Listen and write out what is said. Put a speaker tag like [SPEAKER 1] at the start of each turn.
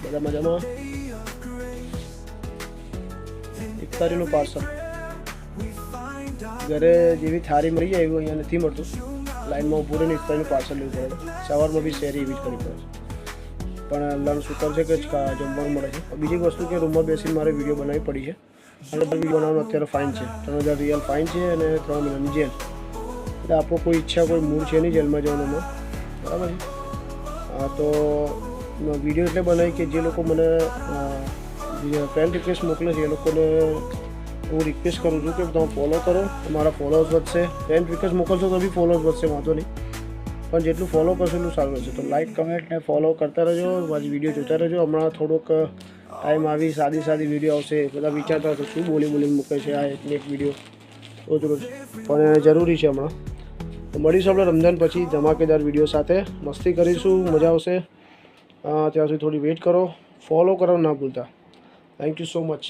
[SPEAKER 1] બધા મજામાં? ઇફતારીનું પાર્સલ ઘરે જેવી થાળી મળી જાય એવું અહીંયા નથી મળતું. લાઈનમાં ઊભું રહીને ઇફતારીનું પાર્સલ લેવું પડે. સવારમાં બી શેરી એવી જ કરવી પડે છે. પણ અલ્લાહનું શુકર છે કે જમવાનું મળે છે. બીજી વસ્તુ કે રૂમમાં બેસીને મારે વિડીયો બનાવવી પડી છે. અને વિડીયો બનાવવાનું અત્યારે ફાઇન છે, 3000 રિયલ ફાઇન છે અને 3 મહિનાની જેલ. એટલે આપણો કોઈ ઈચ્છા કોઈ મૂડ છે નહીં જેલમાં જવાનું, બરાબર છે. તો વિડીયો એટલે બનાવી કે જે લોકો મને ફ્રેન્ડ રિક્વેસ્ટ મોકલે છે એ લોકોને હું રિક્વેસ્ટ કરું છું કે તમે ફોલો કરો, તમારા ફોલોઅર્સ વધશે. ફ્રેન્ડ રિક્વેસ્ટ મોકલશો તો બી ફોલોઅર્સ વધશે, વાંધો નહીં, પણ જેટલું ફોલો કરશો એટલું સારું રહેશે. તો લાઇક, કમેન્ટ ને ફોલો કરતા રહેજો, પાછી વિડીયો જોતા રહેજો. હમણાં થોડોક ટાઈમ આવી સાદી વિડીયો આવશે. બધા વિચારતા હશે શું બોલીને મૂકે છે આ એક વિડીયો રોજ, પણ જરૂરી છે હમણાં. તો મળીશું આપણે રમઝાન પછી ધમાકેદાર વિડીયો સાથે. મસ્તી કરીશું, મજા આવશે. ત્યાં સુધી થોડી વેઇટ કરો. ફોલો કરવાનું ના ભૂલતા. Thank you so much.